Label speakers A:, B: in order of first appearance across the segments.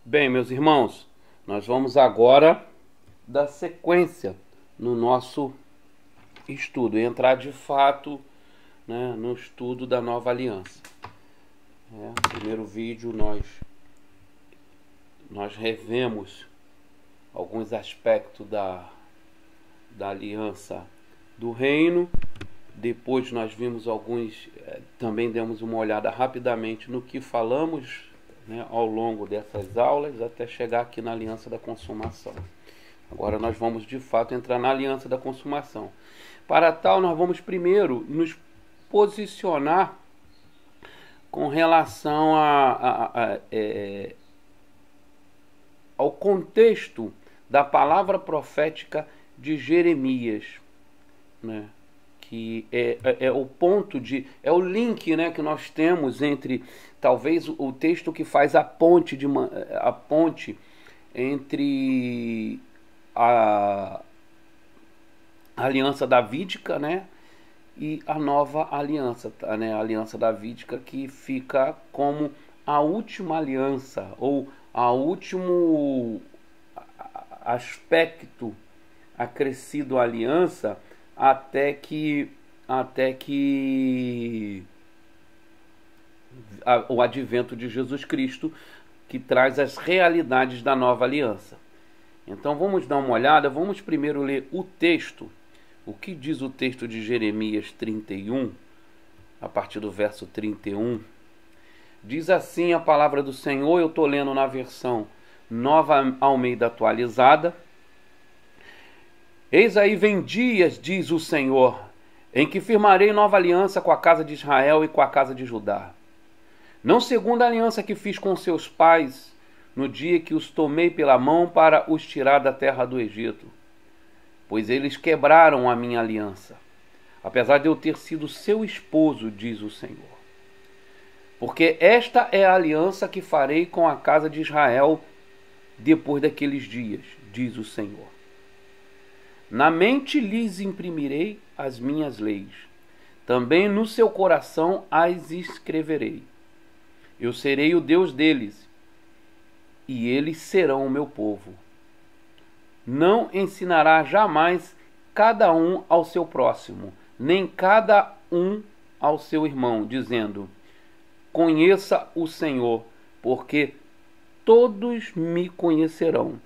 A: Bem, meus irmãos, nós vamos agora dar sequência no nosso estudo, entrar de fato, né, no estudo da nova aliança. No primeiro vídeo nós revemos alguns aspectos da aliança do reino. Depois nós vimos alguns, também demos uma olhada rapidamente no que falamos, né, ao longo dessas aulas, até chegar aqui na aliança da consumação. Agora nós vamos de fato entrar na aliança da consumação. Para tal, nós vamos primeiro nos posicionar com relação ao contexto da palavra profética de Jeremias, né? Que é o ponto é o link, né, que nós temos entre talvez o texto que faz a ponte entre a aliança davídica, né, e a nova aliança, né, a aliança davídica, que fica como a última aliança ou a último aspecto acrescido à aliança até que o advento de Jesus Cristo, que traz as realidades da nova aliança. Então vamos dar uma olhada, vamos primeiro ler o texto. O que diz o texto de Jeremias 31, a partir do verso 31? Diz assim a palavra do Senhor, eu estou lendo na versão Nova Almeida Atualizada. Eis aí vem dias, diz o Senhor, em que firmarei nova aliança com a casa de Israel e com a casa de Judá. Não segundo a aliança que fiz com seus pais, no dia que os tomei pela mão para os tirar da terra do Egito. Pois eles quebraram a minha aliança, apesar de eu ter sido seu esposo, diz o Senhor. Porque esta é a aliança que farei com a casa de Israel depois daqueles dias, diz o Senhor. Na mente lhes imprimirei as minhas leis, também no seu coração as escreverei. Eu serei o Deus deles, e eles serão o meu povo. Não ensinará jamais cada um ao seu próximo, nem cada um ao seu irmão, dizendo: conheça o Senhor, porque todos me conhecerão,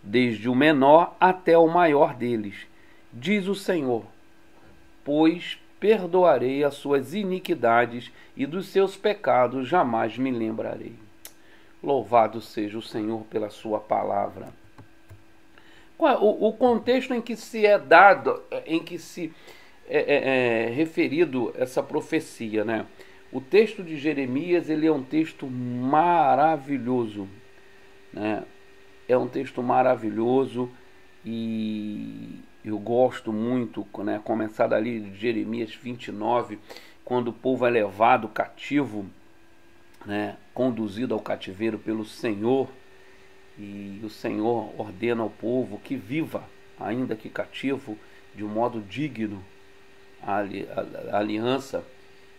A: desde o menor até o maior deles, diz o Senhor, pois perdoarei as suas iniquidades e dos seus pecados jamais me lembrarei. Louvado seja o Senhor pela sua palavra. O contexto em que se é dado, em que se é referido essa profecia, né? O texto de Jeremias, ele é um texto maravilhoso, né? É um texto maravilhoso e eu gosto muito, né? Começar dali de Jeremias 29, quando o povo é levado cativo, né? Conduzido ao cativeiro pelo Senhor, e o Senhor ordena ao povo que viva, ainda que cativo, de um modo digno a aliança.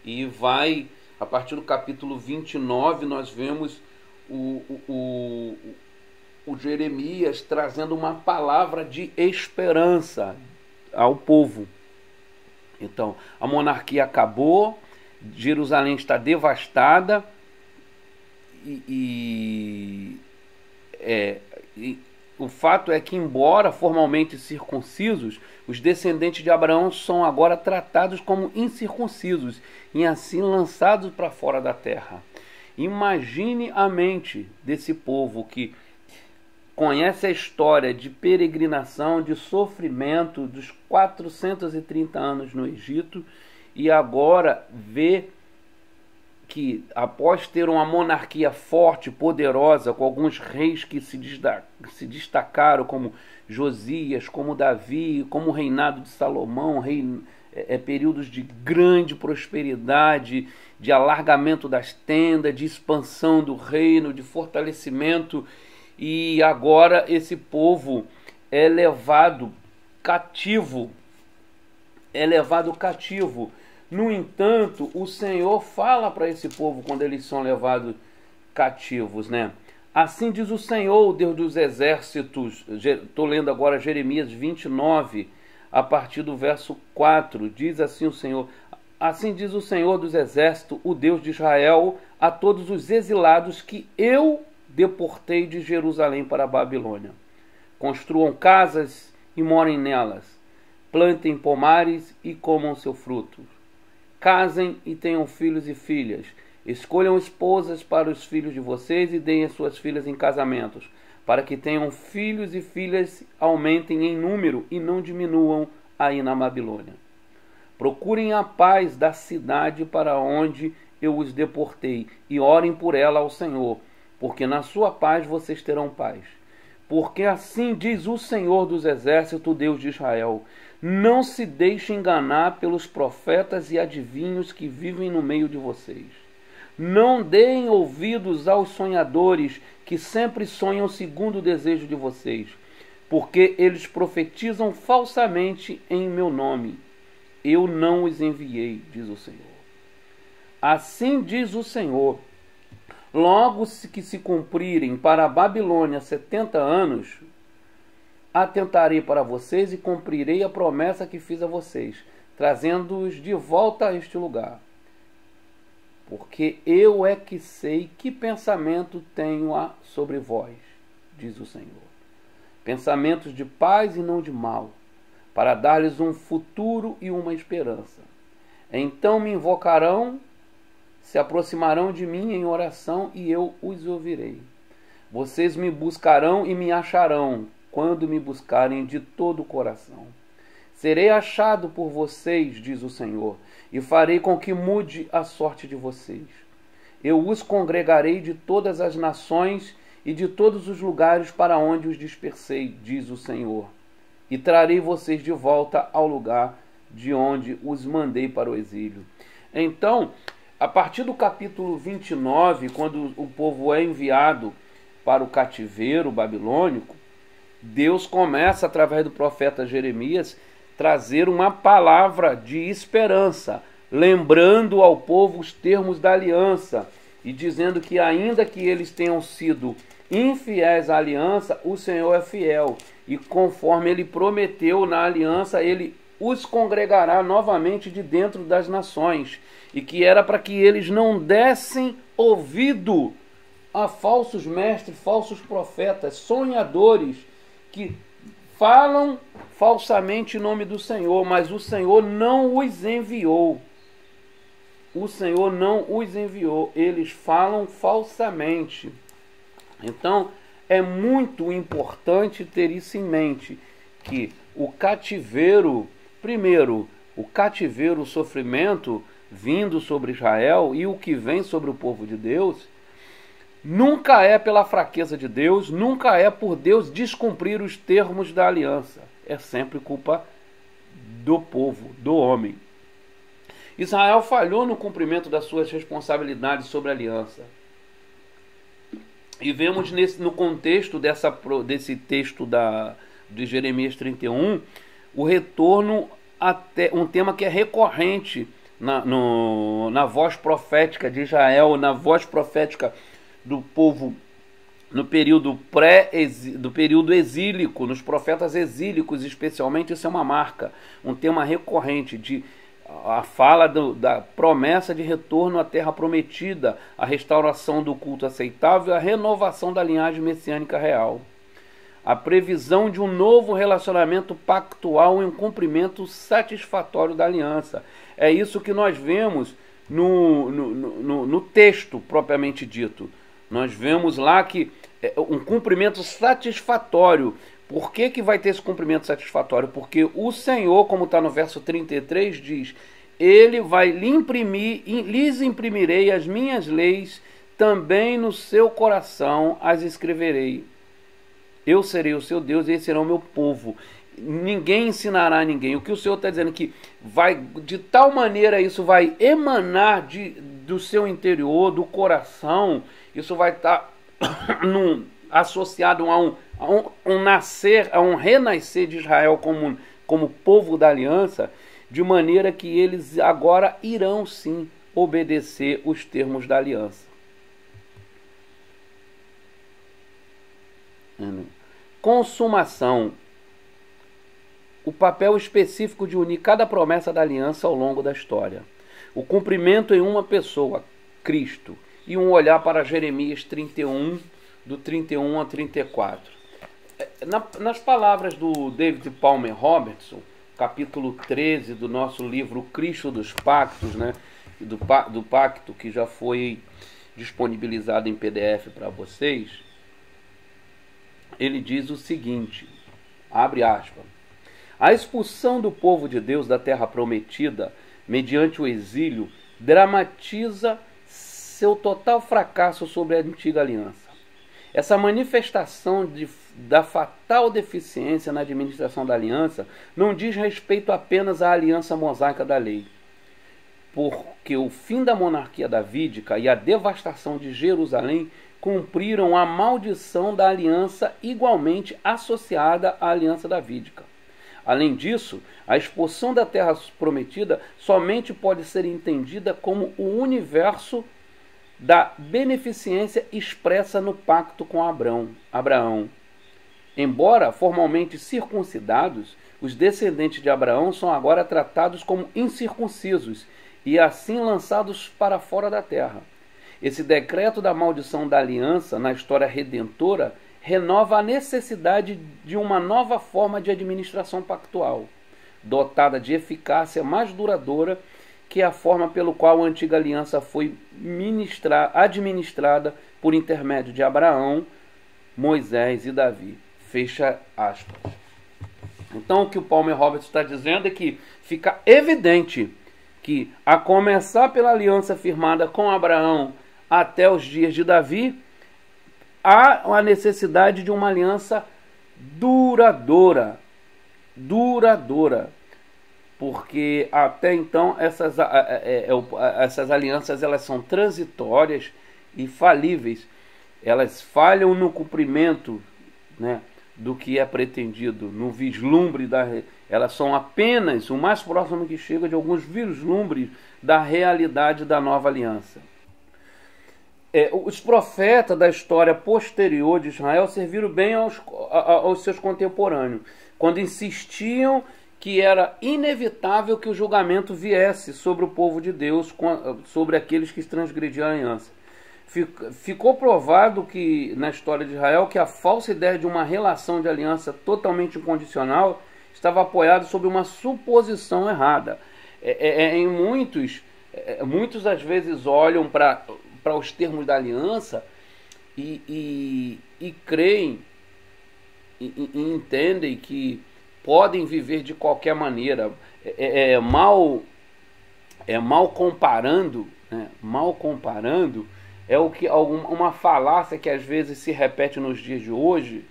A: E vai, a partir do capítulo 29, nós vemos o Jeremias trazendo uma palavra de esperança ao povo. Então, a monarquia acabou, Jerusalém está devastada e o fato é que, embora formalmente circuncisos, os descendentes de Abraão são agora tratados como incircuncisos e assim lançados para fora da terra. Imagine a mente desse povo que conhece a história de peregrinação, de sofrimento dos 430 anos no Egito, e agora vê que, após ter uma monarquia forte, poderosa, com alguns reis que se destacaram, como Josias, como Davi, como o reinado de Salomão, períodos de grande prosperidade, de alargamento das tendas, de expansão do reino, de fortalecimento, e agora esse povo é levado cativo. No entanto, o Senhor fala para esse povo quando eles são levados cativos, né? Assim diz o Senhor, o Deus dos exércitos. Estou lendo agora Jeremias 29, a partir do verso 4. Diz assim o Senhor: assim diz o Senhor dos exércitos, o Deus de Israel, a todos os exilados que eu deportei de Jerusalém para a Babilônia. Construam casas e morem nelas. Plantem pomares e comam seu fruto. Casem e tenham filhos e filhas. Escolham esposas para os filhos de vocês e deem as suas filhas em casamentos, para que tenham filhos e filhas, aumentem em número e não diminuam aí na Babilônia. Procurem a paz da cidade para onde eu os deportei e orem por ela ao Senhor, porque na sua paz vocês terão paz. Porque assim diz o Senhor dos exércitos, Deus de Israel: não se deixe enganar pelos profetas e adivinhos que vivem no meio de vocês. Não deem ouvidos aos sonhadores que sempre sonham segundo o desejo de vocês, porque eles profetizam falsamente em meu nome. Eu não os enviei, diz o Senhor. Assim diz o Senhor: logo que se cumprirem para a Babilônia 70 anos, atentarei para vocês e cumprirei a promessa que fiz a vocês, trazendo-os de volta a este lugar. Porque eu é que sei que pensamento tenho sobre vós, diz o Senhor. Pensamentos de paz e não de mal, para dar-lhes um futuro e uma esperança. Então me invocarão, se aproximarão de mim em oração e eu os ouvirei. Vocês me buscarão e me acharão, quando me buscarem de todo o coração. Serei achado por vocês, diz o Senhor, e farei com que mude a sorte de vocês. Eu os congregarei de todas as nações e de todos os lugares para onde os dispersei, diz o Senhor, e trarei vocês de volta ao lugar de onde os mandei para o exílio. Então, a partir do capítulo 29, quando o povo é enviado para o cativeiro babilônico, Deus começa, através do profeta Jeremias, trazer uma palavra de esperança, lembrando ao povo os termos da aliança e dizendo que ainda que eles tenham sido infiéis à aliança, o Senhor é fiel e conforme ele prometeu na aliança, ele os congregará novamente de dentro das nações e que era para que eles não dessem ouvido a falsos mestres, falsos profetas, sonhadores que falam falsamente em nome do Senhor, mas o Senhor não os enviou. O Senhor não os enviou. Eles falam falsamente. Então, é muito importante ter isso em mente, que o cativeiro, primeiro, o cativeiro, o sofrimento vindo sobre Israel e o que vem sobre o povo de Deus, nunca é pela fraqueza de Deus, nunca é por Deus descumprir os termos da aliança. É sempre culpa do povo, do homem. Israel falhou no cumprimento das suas responsabilidades sobre a aliança. E vemos no contexto desse texto de Jeremias 31, o retorno até um tema que é recorrente na voz profética de Israel, na voz profética do povo no período do período exílico, nos profetas exílicos especialmente. Isso é uma marca, um tema recorrente de a fala da promessa de retorno à terra prometida, a restauração do culto aceitável, a renovação da linhagem messiânica real, a previsão de um novo relacionamento pactual e um cumprimento satisfatório da aliança. É isso que nós vemos no texto propriamente dito. Nós vemos lá que um cumprimento satisfatório. Por que vai ter esse cumprimento satisfatório? Porque o Senhor, como está no verso 33, diz: Ele vai lhes imprimirei as minhas leis, também no seu coração as escreverei. Eu serei o seu Deus e eles serão o meu povo. Ninguém ensinará a ninguém. O que o Senhor está dizendo é que vai, de tal maneira, isso vai emanar do seu interior, do coração. Isso vai estar associado a um renascer de Israel como povo da aliança, de maneira que eles agora irão sim obedecer os termos da aliança. consumação. O papel específico de unir cada promessa da aliança ao longo da história. O cumprimento em uma pessoa, Cristo. E um olhar para Jeremias 31, do 31 ao 34. Nas palavras do David Palmer Robertson, capítulo 13 do nosso livro Cristo dos Pactos, né? do pacto que já foi disponibilizado em PDF para vocês, ele diz o seguinte, abre aspas, a expulsão do povo de Deus da terra prometida, mediante o exílio, dramatiza seu total fracasso sobre a antiga aliança. Essa manifestação da fatal deficiência na administração da aliança não diz respeito apenas à aliança mosaica da lei, porque o fim da monarquia davídica e a devastação de Jerusalém cumpriram a maldição da aliança igualmente associada à aliança davídica. Além disso, a expulsão da terra prometida somente pode ser entendida como o universo da beneficência expressa no pacto com Abraão. Embora formalmente circuncidados, os descendentes de Abraão são agora tratados como incircuncisos e assim lançados para fora da terra. Esse decreto da maldição da aliança na história redentora renova a necessidade de uma nova forma de administração pactual, dotada de eficácia mais duradoura que a forma pelo qual a antiga aliança foi administrada por intermédio de Abraão, Moisés e Davi. Fecha aspas. Então o que o Palmer Roberts está dizendo é que fica evidente que, a começar pela aliança firmada com Abraão até os dias de Davi, há a necessidade de uma aliança duradoura, porque até então essas alianças elas são transitórias e falíveis, elas falham no cumprimento, né, do que é pretendido, no vislumbre elas são apenas o mais próximo que chega de alguns vislumbres da realidade da nova aliança. Os profetas da história posterior de Israel serviram bem aos seus contemporâneos, quando insistiam que era inevitável que o julgamento viesse sobre o povo de Deus, sobre aqueles que transgrediam a aliança. Ficou provado que, na história de Israel, que a falsa ideia de uma relação de aliança totalmente incondicional estava apoiada sobre uma suposição errada. Muitos às vezes olham para os termos da aliança e creem e entendem que podem viver de qualquer maneira, mal comparando, né? Mal comparando é uma falácia que às vezes se repete nos dias de hoje,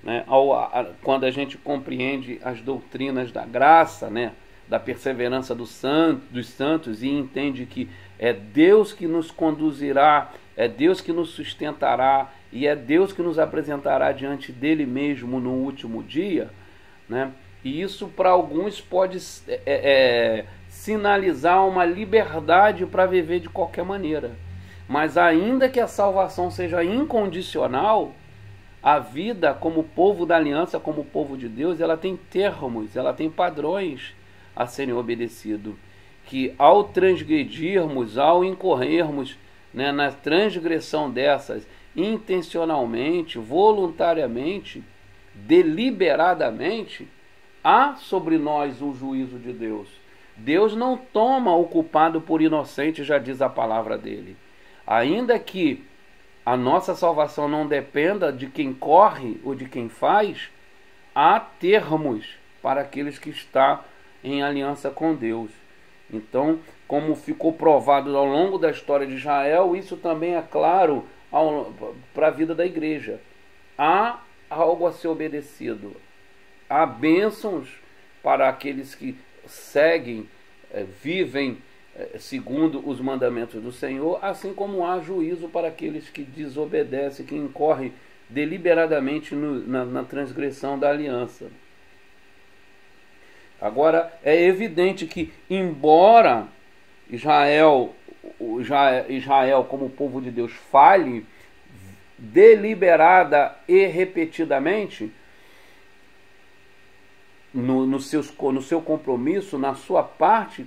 A: né? Quando a gente compreende as doutrinas da graça, né? Da perseverança dos santos, e entende que é Deus que nos conduzirá, é Deus que nos sustentará e é Deus que nos apresentará diante dele mesmo no último dia, né? E isso para alguns pode sinalizar uma liberdade para viver de qualquer maneira. Mas ainda que a salvação seja incondicional, a vida como povo da aliança, como povo de Deus, ela tem termos, ela tem padrões a serem obedecidos, que ao transgredirmos, ao incorrermos, né, na transgressão dessas, intencionalmente, voluntariamente, deliberadamente, há sobre nós um juízo de Deus. Deus não toma o culpado por inocente, já diz a palavra dele. Ainda que a nossa salvação não dependa de quem corre ou de quem faz, há termos para aqueles que estão em aliança com Deus. Então, como ficou provado ao longo da história de Israel, isso também é claro para a vida da igreja. Há algo a ser obedecido. Há bênçãos para aqueles que seguem, vivem segundo os mandamentos do Senhor, assim como há juízo para aqueles que desobedecem, que incorrem deliberadamente na transgressão da aliança. Agora, é evidente que, embora Israel como povo de Deus falhe deliberada e repetidamente, no seu compromisso, na sua parte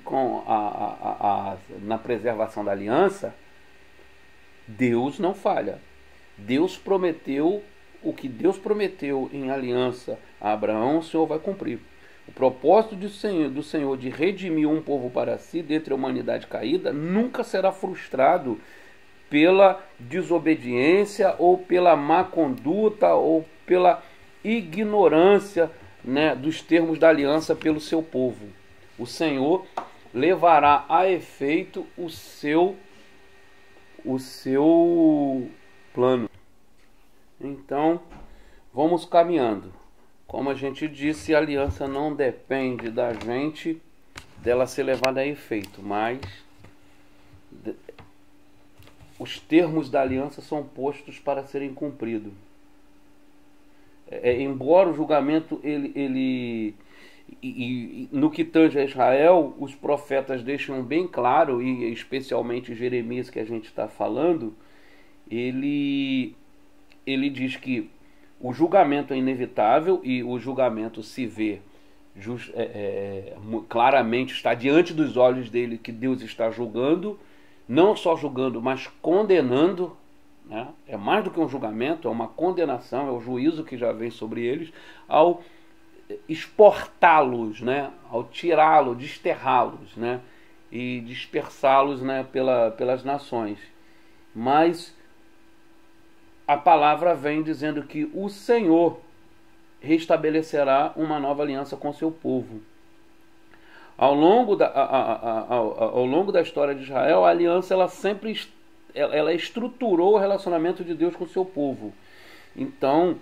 A: na preservação da aliança, Deus não falha. Deus prometeu o que Deus prometeu em aliança a Abraão, o Senhor vai cumprir. O propósito do Senhor de redimir um povo para si dentre a humanidade caída nunca será frustrado pela desobediência ou pela má conduta ou pela ignorância, né, dos termos da aliança pelo seu povo. O Senhor levará a efeito o seu plano. Então, vamos caminhando. Como a gente disse, a aliança não depende da gente, dela ser levada a efeito, mas os termos da aliança são postos para serem cumpridos. Embora o julgamento, no que tange a Israel, os profetas deixam bem claro, e especialmente Jeremias, que a gente está falando, ele diz que o julgamento é inevitável e o julgamento se vê claramente, está diante dos olhos dele, que Deus está julgando, não só julgando, mas condenando, né? É mais do que um julgamento, é uma condenação, é o juízo que já vem sobre eles, ao exportá-los, né? Ao tirá-los, desterrá-los, né? E dispersá-los, né? pelas nações. Mas a palavra vem dizendo que o Senhor restabelecerá uma nova aliança com seu povo. Ao longo da história de Israel, a aliança ela sempre estruturou o relacionamento de Deus com o seu povo. Então,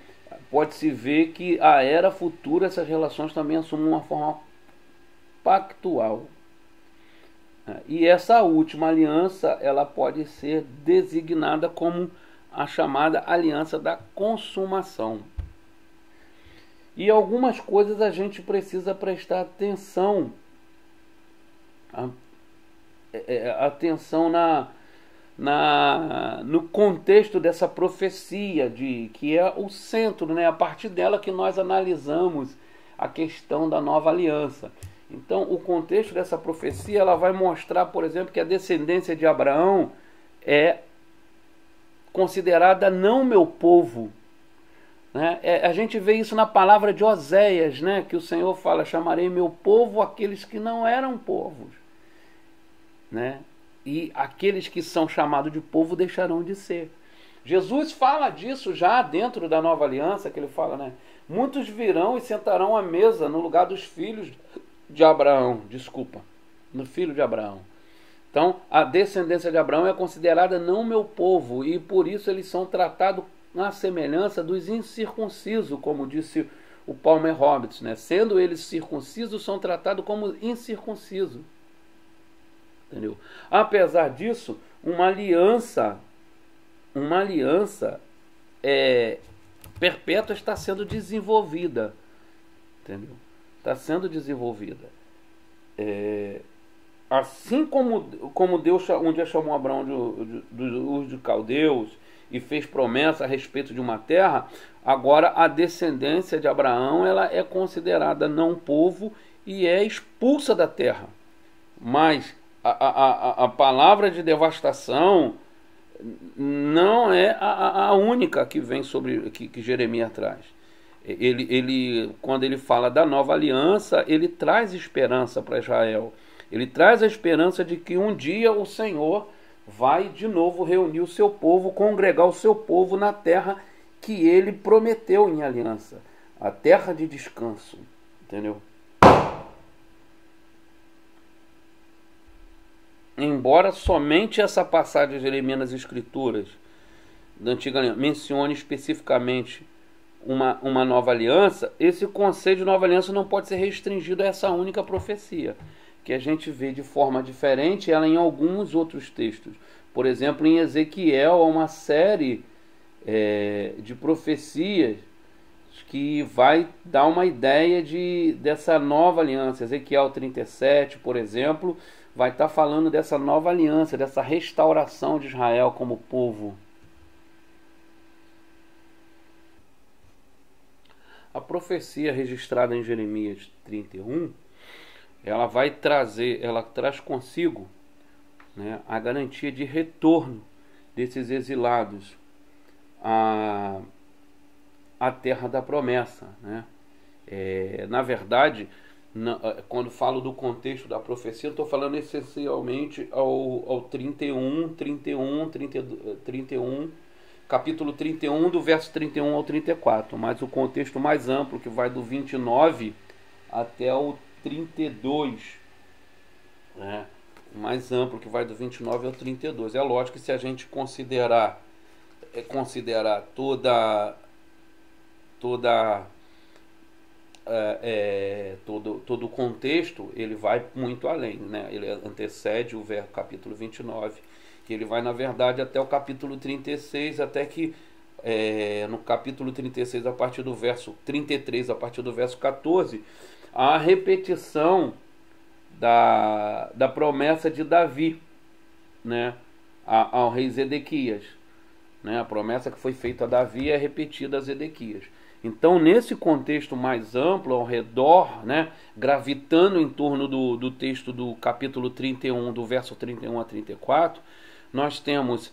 A: pode-se ver que a era futura essas relações também assumem uma forma pactual. E essa última aliança ela pode ser designada como a chamada aliança da consumação. E algumas coisas a gente precisa prestar atenção. Atenção no contexto dessa profecia, que é o centro, né? A partir dela que nós analisamos a questão da nova aliança. Então, o contexto dessa profecia ela vai mostrar, por exemplo, que a descendência de Abraão é considerada não meu povo, né? A gente vê isso na palavra de Oséias, né? Que o Senhor fala: chamarei meu povo aqueles que não eram povos, né? E aqueles que são chamados de povo deixarão de ser. Jesus fala disso já dentro da nova aliança, que ele fala, né? Muitos virão e sentarão à mesa no lugar dos filhos de Abraão, no filho de Abraão. Então, a descendência de Abraão é considerada não meu povo, e por isso eles são tratados na semelhança dos incircuncisos, como disse o Palmer Roberts, né? Sendo eles circuncisos, são tratados como incircuncisos. Entendeu? Apesar disso, uma aliança perpétua está sendo desenvolvida. Entendeu? Está sendo desenvolvida. Assim como Deus um dia chamou Abraão de caldeus e fez promessa a respeito de uma terra, agora a descendência de Abraão ela é considerada não povo e é expulsa da terra. Mas a palavra de devastação não é a única que vem sobre que Jeremias traz. Quando ele fala da nova aliança, ele traz esperança para Israel. Ele traz a esperança de que um dia o Senhor vai de novo reunir o seu povo, congregar o seu povo na terra que ele prometeu em aliança, a terra de descanso. Entendeu? Embora somente essa passagem de Jeremias nas Escrituras da Antiga Aliança mencione especificamente uma nova aliança, esse conceito de nova aliança não pode ser restringido a essa única profecia, que a gente vê de forma diferente ela em alguns outros textos. Por exemplo, em Ezequiel há uma série de profecias que vai dar uma ideia dessa nova aliança. Ezequiel 37, por exemplo, vai estar falando dessa nova aliança, dessa restauração de Israel como povo. A profecia registrada em Jeremias 31, ela traz consigo, né, a garantia de retorno desses exilados à terra da promessa, né? Na verdade, quando falo do contexto da profecia, eu estou falando essencialmente ao 31, capítulo 31, do verso 31 ao 34, mas o contexto mais amplo, que vai do 29 até o 32, né? O mais amplo, que vai do 29 ao 32. É lógico que se a gente considerar todo o contexto, ele vai muito além, né? Ele antecede o capítulo 29, que ele vai, na verdade, até o capítulo 36, até que no capítulo 36, a partir do verso 33, a partir do verso 14, a repetição da promessa de Davi, né, ao rei Zedequias, né? A promessa que foi feita a Davi é repetida a Zedequias. Então, nesse contexto mais amplo, ao redor, né, gravitando em torno do texto do capítulo 31, do verso 31 a 34, nós temos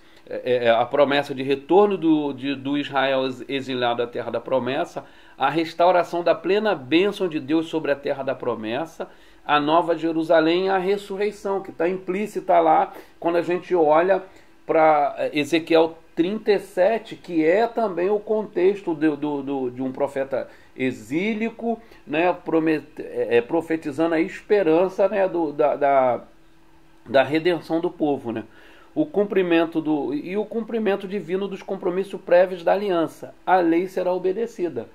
A: a promessa de retorno do Israel exilado à terra da promessa, a restauração da plena bênção de Deus sobre a terra da promessa, a nova Jerusalém e a ressurreição, que está implícita lá quando a gente olha para Ezequiel 37, que é também o contexto de um profeta exílico, né, profetizando a esperança, né, da redenção do povo, né? O cumprimento divino dos compromissos prévios da aliança. A lei será obedecida,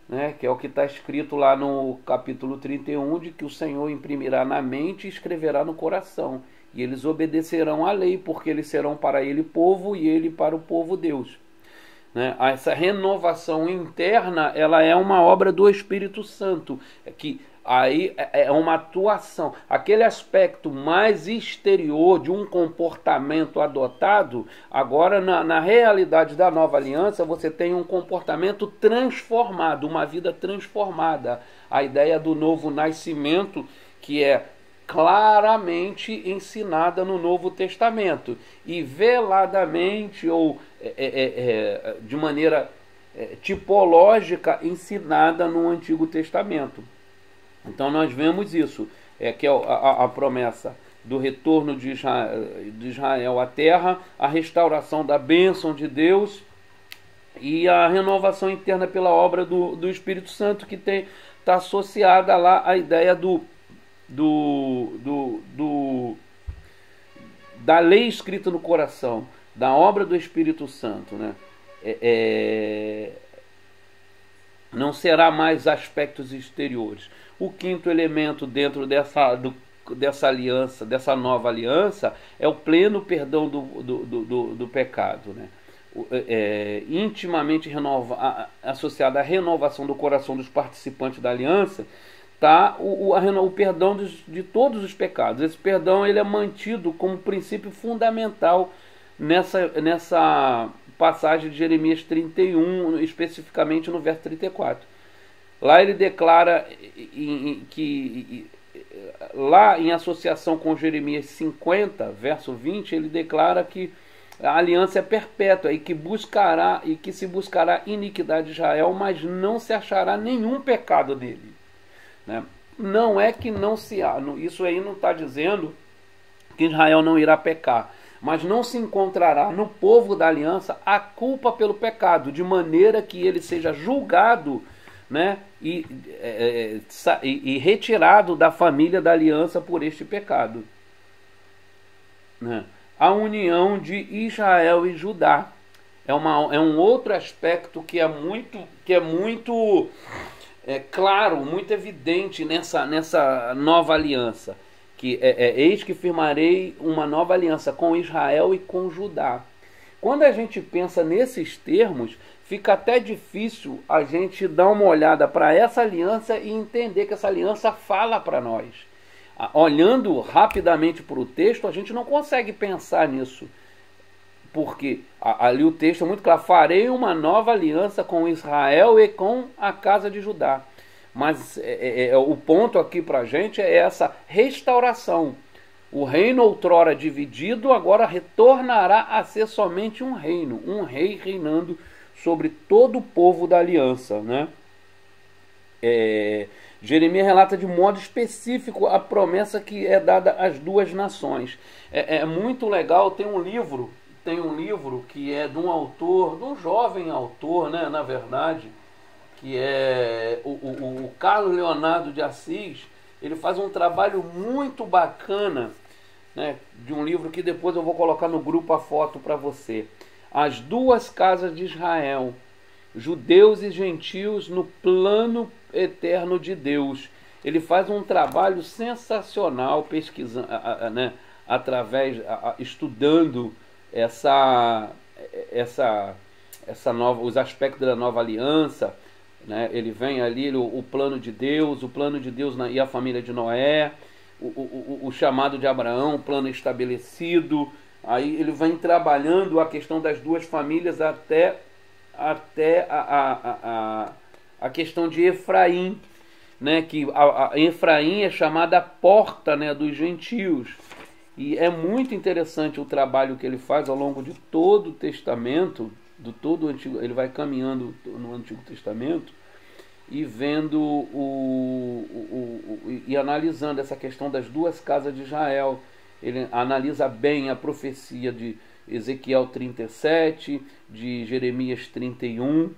A: né, que é o que está escrito lá no capítulo 31, de que o Senhor imprimirá na mente e escreverá no coração, e eles obedecerão à lei, porque eles serão para ele povo e ele para o povo Deus, né? Essa renovação interna, ela é uma obra do Espírito Santo, que aí é uma atuação, aquele aspecto mais exterior de um comportamento adotado. Agora, na realidade da nova aliança, você tem um comportamento transformado, uma vida transformada. A ideia do novo nascimento, que é claramente ensinada no Novo Testamento e veladamente ou de maneira tipológica ensinada no Antigo Testamento. Então nós vemos isso, que é a promessa do retorno de Israel à terra, a restauração da bênção de Deus e a renovação interna pela obra do Espírito Santo, que está associada lá à ideia da lei escrita no coração, da obra do Espírito Santo, né? Não será mais aspectos exteriores. O quinto elemento dentro dessa aliança, dessa nova aliança, é o pleno perdão do pecado, né? Intimamente associado à renovação do coração dos participantes da aliança, está o perdão de todos os pecados. Esse perdão, ele é mantido como princípio fundamental nessa passagem de Jeremias 31, especificamente no verso 34. Lá ele declara que, lá em associação com Jeremias 50, verso 20, ele declara que a aliança é perpétua e que se buscará iniquidade de Israel, mas não se achará nenhum pecado nele, né? Não é que não se há, isso aí não está dizendo que Israel não irá pecar, mas não se encontrará no povo da aliança a culpa pelo pecado, de maneira que ele seja julgado, né, e retirado da família da aliança por este pecado, né? A união de Israel e Judá é um outro aspecto que é muito claro, muito evidente nessa nova aliança, que eis que firmarei uma nova aliança com Israel e com Judá. Quando a gente pensa nesses termos, fica até difícil a gente dar uma olhada para essa aliança e entender que essa aliança fala para nós. Olhando rapidamente para o texto, a gente não consegue pensar nisso. porque ali o texto é muito claro: farei uma nova aliança com Israel e com a casa de Judá. Mas o ponto aqui para a gente é essa restauração. O reino outrora dividido agora retornará a ser somente um reino, um rei reinando sobre todo o povo da aliança, né? Jeremias relata de modo específico a promessa que é dada às duas nações. É muito legal. Tem um livro que é de um autor, de um jovem autor, né, na verdade, que é o Carlos Leonardo de Assis. Ele faz um trabalho muito bacana, né, de um livro que depois eu vou colocar no grupo a foto para você. As duas casas de Israel, judeus e gentios no plano eterno de Deus. Ele faz um trabalho sensacional pesquisando, né, estudando os aspectos da nova aliança, né? Ele vem ali o plano de Deus e a família de Noé, o chamado de Abraão, o plano estabelecido. Aí ele vem trabalhando a questão das duas famílias até a questão de Efraim, né, que Efraim é chamada a porta, né, dos gentios. E é muito interessante o trabalho que ele faz ao longo de todo o Testamento, do todo o Antigo. Ele vai caminhando no Antigo Testamento e vendo e analisando essa questão das duas casas de Israel. Ele analisa bem a profecia de Ezequiel 37, de Jeremias 31,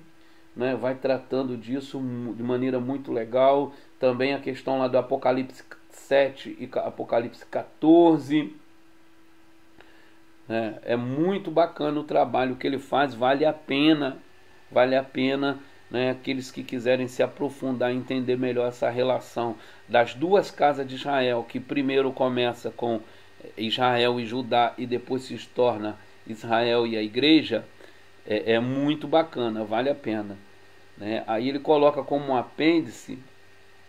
A: né, vai tratando disso de maneira muito legal. Também a questão lá do Apocalipse 7 e Apocalipse 14. É muito bacana o trabalho que ele faz, vale a pena, né, aqueles que quiserem se aprofundar, entender melhor essa relação das duas casas de Israel, que primeiro começa com Israel e Judá e depois se torna Israel e a igreja. É muito bacana, vale a pena, né? Aí ele coloca como um apêndice,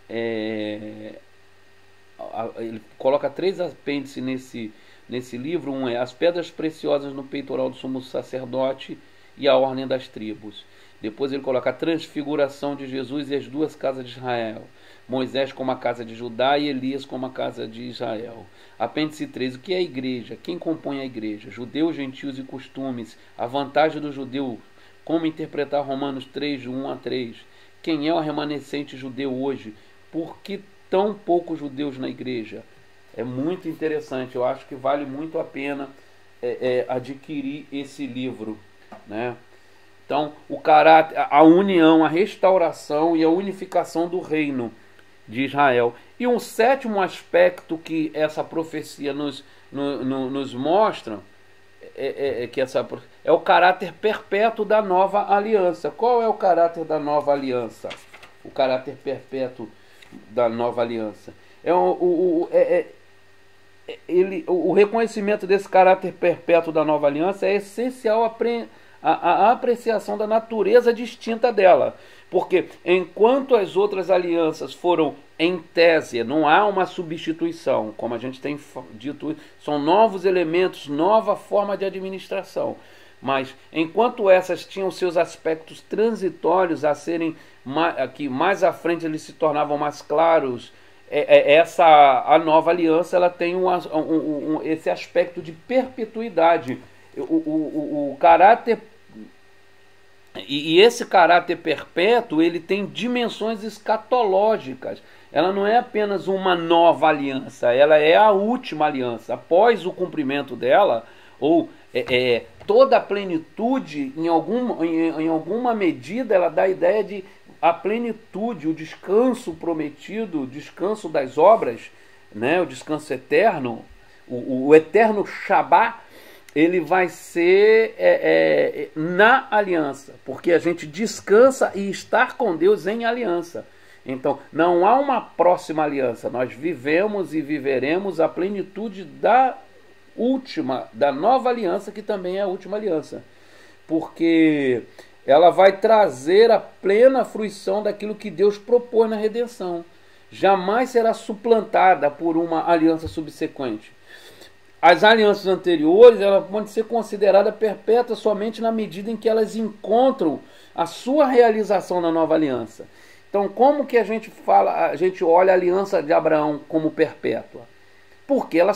A: ele coloca 3 apêndices nesse livro. Um é as pedras preciosas no peitoral do sumo sacerdote e a ordem das tribos. Depois ele coloca a transfiguração de Jesus e as duas casas de Israel, Moisés como a casa de Judá e Elias como a casa de Israel. Apêndice 3, o que é a igreja? Quem compõe a igreja? Judeus, gentios e costumes. A vantagem do judeu. Como interpretar Romanos 3, de 1 a 3. Quem é o remanescente judeu hoje? Por que tão poucos judeus na igreja? É muito interessante. Eu acho que vale muito a pena adquirir esse livro, né? Então, o caráter, a união, a restauração e a unificação do reino de Israel. E um sétimo aspecto que essa profecia nos mostra é o caráter perpétuo da nova aliança. Qual é o caráter da nova aliança? O caráter perpétuo da nova aliança o reconhecimento desse caráter perpétuo da nova aliança é essencial a apreciação da natureza distinta dela, porque enquanto as outras alianças foram em tese, não há uma substituição, como a gente tem dito, são novos elementos, nova forma de administração, mas enquanto essas tinham seus aspectos transitórios a serem que mais à frente eles se tornavam mais claros, a nova aliança ela tem esse aspecto de perpetuidade. O caráter e esse caráter perpétuo ele tem dimensões escatológicas. Ela não é apenas uma nova aliança, ela é a última aliança. Após o cumprimento dela, ou toda a plenitude, em alguma medida, ela dá a ideia de a plenitude, o descanso prometido, o descanso das obras, né, o descanso eterno, o eterno Shabá. Ele vai ser na aliança, porque a gente descansa e estar com Deus em aliança. Então, não há uma próxima aliança. Nós vivemos e viveremos a plenitude da nova aliança, que também é a última aliança. Porque ela vai trazer a plena fruição daquilo que Deus propôs na redenção. Jamais será suplantada por uma aliança subsequente. as alianças anteriores, elas podem ser consideradas perpétuas somente na medida em que elas encontram a sua realização na nova aliança. Então, como que a gente olha a aliança de Abraão como perpétua? Porque ela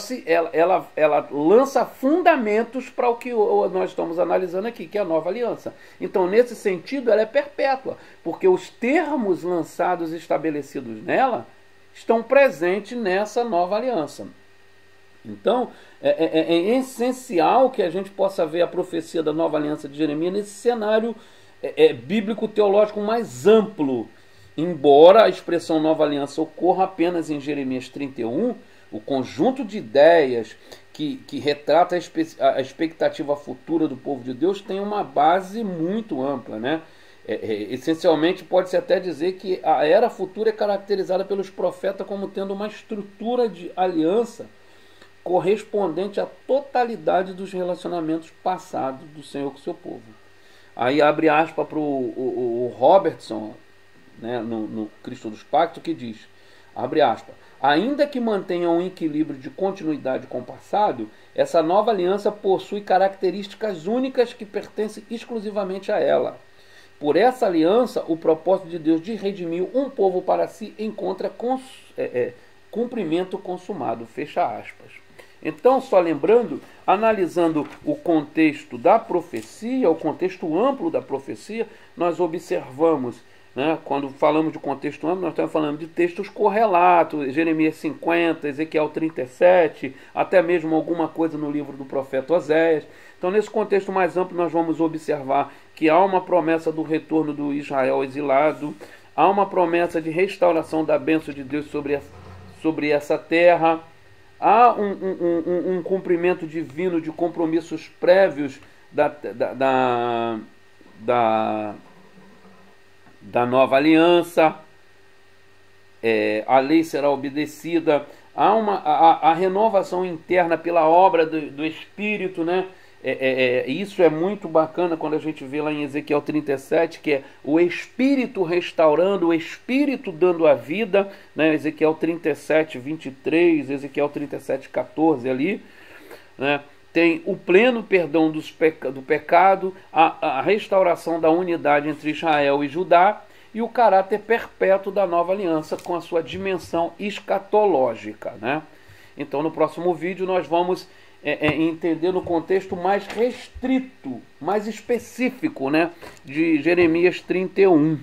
A: lança fundamentos para o que nós estamos analisando aqui, que é a nova aliança. Então, nesse sentido, ela é perpétua, porque os termos lançados e estabelecidos nela estão presentes nessa nova aliança. Então, é essencial que a gente possa ver a profecia da nova aliança de Jeremias nesse cenário bíblico-teológico mais amplo. Embora a expressão nova aliança ocorra apenas em Jeremias 31, o conjunto de ideias que retrata a expectativa futura do povo de Deus tem uma base muito ampla, né? Essencialmente, pode-se até dizer que a era futura é caracterizada pelos profetas como tendo uma estrutura de aliança correspondente à totalidade dos relacionamentos passados do Senhor com o seu povo. Aí abre aspas para o Robertson, né, no Cristo dos Pactos, que diz, abre aspas, ainda que mantenha um equilíbrio de continuidade com o passado, essa nova aliança possui características únicas que pertencem exclusivamente a ela. Por essa aliança, o propósito de Deus de redimir um povo para si encontra cumprimento consumado. Fecha aspas. Então, só lembrando, analisando o contexto da profecia, o contexto amplo da profecia, nós observamos, né, quando falamos de contexto amplo, nós estamos falando de textos correlatos, Jeremias 50, Ezequiel 37, até mesmo alguma coisa no livro do profeta Oséias. Então, nesse contexto mais amplo, nós vamos observar que há uma promessa do retorno do Israel exilado, há uma promessa de restauração da bênção de Deus sobre essa terra, há um cumprimento divino de compromissos prévios da nova aliança, a lei será obedecida, há a renovação interna pela obra do Espírito, né? Isso é muito bacana quando a gente vê lá em Ezequiel 37, que é o Espírito restaurando, o Espírito dando a vida, né? Ezequiel 37, 23, Ezequiel 37, 14 ali, né? Tem o pleno perdão do pecado, a restauração da unidade entre Israel e Judá e o caráter perpétuo da nova aliança com a sua dimensão escatológica, né? Então, no próximo vídeo nós vamos entender no contexto mais restrito, mais específico, né, de Jeremias 31.